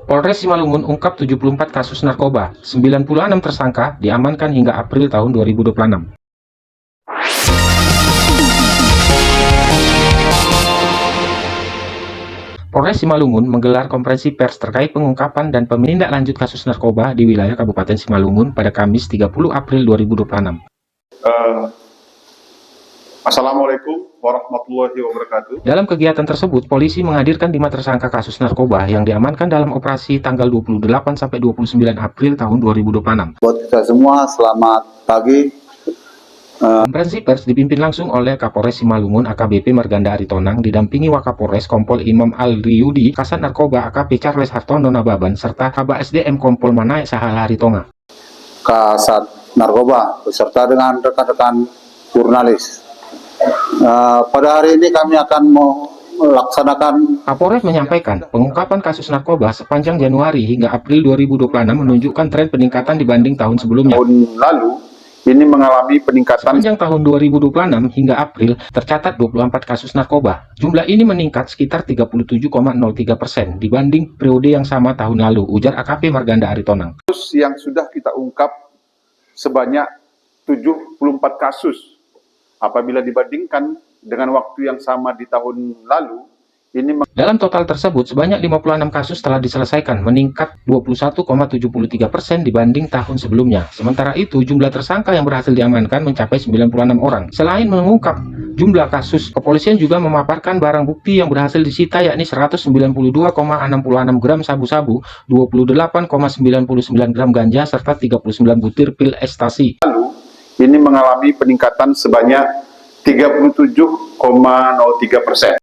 Polres Simalungun ungkap 74 kasus narkoba, 96 tersangka diamankan hingga April tahun 2026. Polres Simalungun menggelar konferensi pers terkait pengungkapan dan penindaklanjut kasus narkoba di wilayah Kabupaten Simalungun pada Kamis 30 April 2026. Assalamualaikum warahmatullahi wabarakatuh. Dalam kegiatan tersebut, polisi menghadirkan 5 tersangka kasus narkoba yang diamankan dalam operasi tanggal 28 sampai 29 April tahun 2026. Buat kita semua, selamat pagi. Konferensi pers dipimpin langsung oleh Kapolres Simalungun AKBP Marganda Aritonang didampingi Wakapolres Kompol Imam Al-Riyudi, Kasat Narkoba AKP Charles Hartono Nababan, serta Kaba SDM Kompol Manae Sahala Haritonga. Kasat Narkoba beserta dengan rekan-rekan jurnalis. Pada hari ini kami akan melaksanakan. Kapolres menyampaikan, pengungkapan kasus narkoba sepanjang Januari hingga April 2026 menunjukkan tren peningkatan dibanding tahun sebelumnya. Tahun lalu, ini mengalami peningkatan. Sepanjang tahun 2026 hingga April, tercatat 24 kasus narkoba. Jumlah ini meningkat sekitar 37,03% dibanding periode yang sama tahun lalu, ujar AKP Marganda Aritonang. Kasus yang sudah kita ungkap sebanyak 74 kasus. Apabila dibandingkan dengan waktu yang sama di tahun lalu, dalam total tersebut, sebanyak 56 kasus telah diselesaikan, meningkat 21,73% dibanding tahun sebelumnya. Sementara itu, jumlah tersangka yang berhasil diamankan mencapai 96 orang. Selain mengungkap jumlah kasus, kepolisian juga memaparkan barang bukti yang berhasil disita, yakni 192,66 gram sabu-sabu, 28,99 gram ganja, serta 39 butir pil ekstasi. Ini mengalami peningkatan sebanyak 37,03%.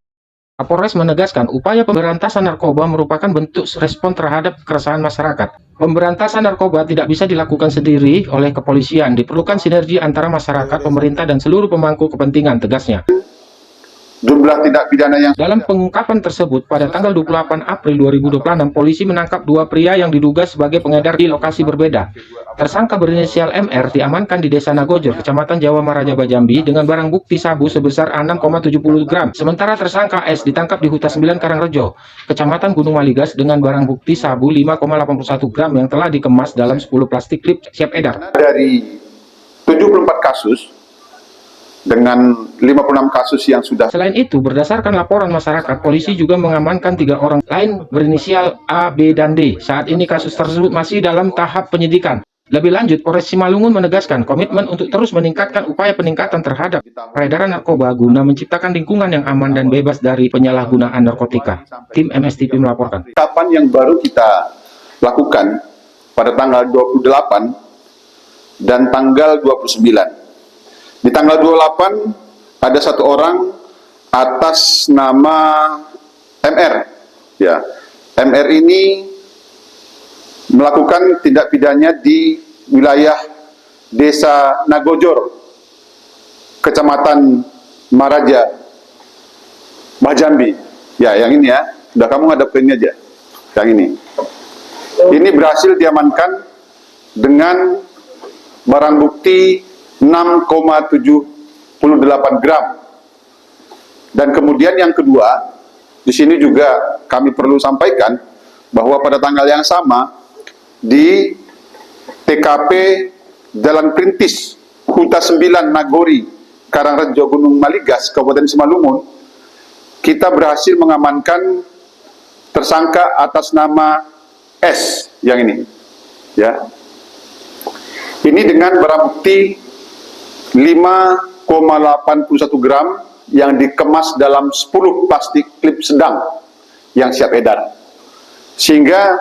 Kapolres menegaskan upaya pemberantasan narkoba merupakan bentuk respon terhadap keresahan masyarakat. Pemberantasan narkoba tidak bisa dilakukan sendiri oleh kepolisian, diperlukan sinergi antara masyarakat, pemerintah, dan seluruh pemangku kepentingan, tegasnya. Jumlah tindak pidana yang dalam pengungkapan tersebut, pada tanggal 28 April 2026, polisi menangkap 2 pria yang diduga sebagai pengedar di lokasi berbeda. Tersangka berinisial MR diamankan di Desa Nagojor, Kecamatan Jawa Marajaba, Jambi, dengan barang bukti sabu sebesar 6,70 gram. Sementara tersangka S ditangkap di Huta 9 Karangrejo, Kecamatan Gunung Maligas, dengan barang bukti sabu 5,81 gram yang telah dikemas dalam 10 plastik klip siap edar. Dari 74 kasus, dengan 56 kasus yang sudah. Selain itu, berdasarkan laporan masyarakat, polisi juga mengamankan 3 orang lain berinisial A, B, dan D. Saat ini kasus tersebut masih dalam tahap penyidikan. Lebih lanjut, Polres Simalungun menegaskan komitmen untuk terus meningkatkan upaya peningkatan terhadap peredaran narkoba guna menciptakan lingkungan yang aman dan bebas dari penyalahgunaan narkotika. Tim MSTP melaporkan. Kapan yang baru kita lakukan pada tanggal 28 dan tanggal 29. Di tanggal 28 ada 1 orang atas nama MR. Ya, MR ini melakukan tindak pidananya di wilayah Desa Nagojor, Kecamatan Maraja, Jambi. Ya, yang ini ya. Udah, kamu ngadep ke ini aja. Yang ini. Ini berhasil diamankan dengan barang bukti 6,78 gram. Dan kemudian yang kedua, di sini juga kami perlu sampaikan bahwa pada tanggal yang sama di TKP Jalan Perintis, Huta 9 Nagori, Karangrejo, Gunung Maligas, Kabupaten Simalungun, kita berhasil mengamankan tersangka atas nama S yang ini. Ya. Ini dengan barang bukti 5,81 gram yang dikemas dalam 10 plastik klip sedang yang siap edar. Sehingga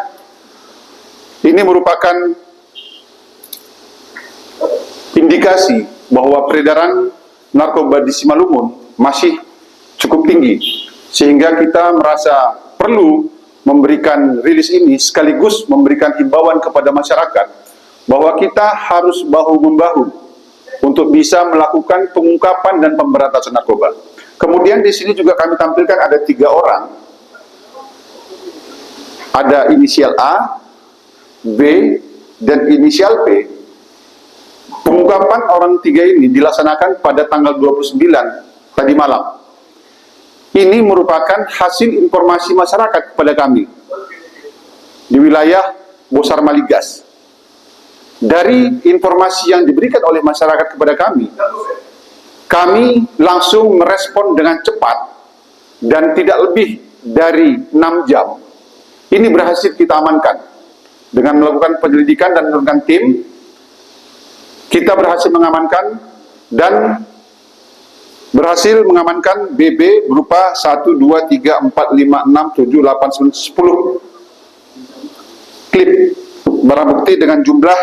ini merupakan indikasi bahwa peredaran narkoba di Simalungun masih cukup tinggi. Sehingga kita merasa perlu memberikan rilis ini sekaligus memberikan himbauan kepada masyarakat bahwa kita harus bahu-membahu untuk bisa melakukan pengungkapan dan pemberantasan narkoba. Kemudian di sini juga kami tampilkan ada 3 orang. Ada inisial A, B, dan inisial P. Pengungkapan orang 3 ini dilaksanakan pada tanggal 29 tadi malam. Ini merupakan hasil informasi masyarakat kepada kami di wilayah Bosar Maligas. Dari informasi yang diberikan oleh masyarakat kepada kami langsung merespon dengan cepat dan tidak lebih dari 6 jam. Ini berhasil kita amankan. Dengan melakukan penyelidikan dan menurunkan tim, kita berhasil mengamankan dan berhasil mengamankan BB berupa 1, 2, 3, 4, 5, 6, 7, 8, 9, 10 klip barang bukti dengan jumlah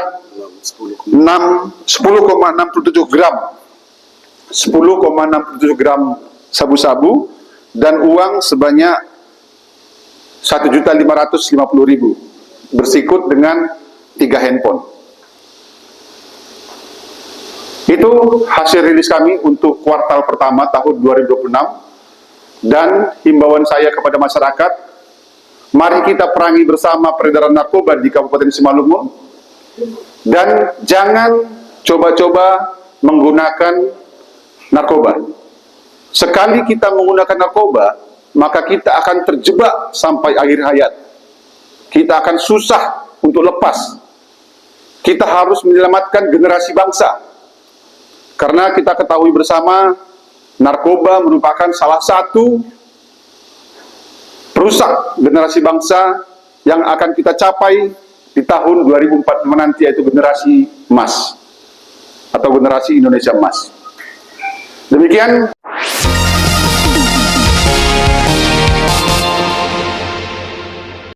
10,67 gram 10,67 gram sabu-sabu dan uang sebanyak 1.550.000 bersikut dengan 3 handphone. Itu hasil rilis kami untuk kuartal pertama tahun 2026, dan himbauan saya kepada masyarakat, mari kita perangi bersama peredaran narkoba di Kabupaten Simalungun, dan jangan coba-coba menggunakan narkoba. Sekali kita menggunakan narkoba, maka kita akan terjebak sampai akhir hayat. Kita akan susah untuk lepas. Kita harus menyelamatkan generasi bangsa. Karena kita ketahui bersama, narkoba merupakan salah satu perusak generasi bangsa yang akan kita capai di tahun 2045 nanti, yaitu generasi emas atau generasi Indonesia emas. Demikian.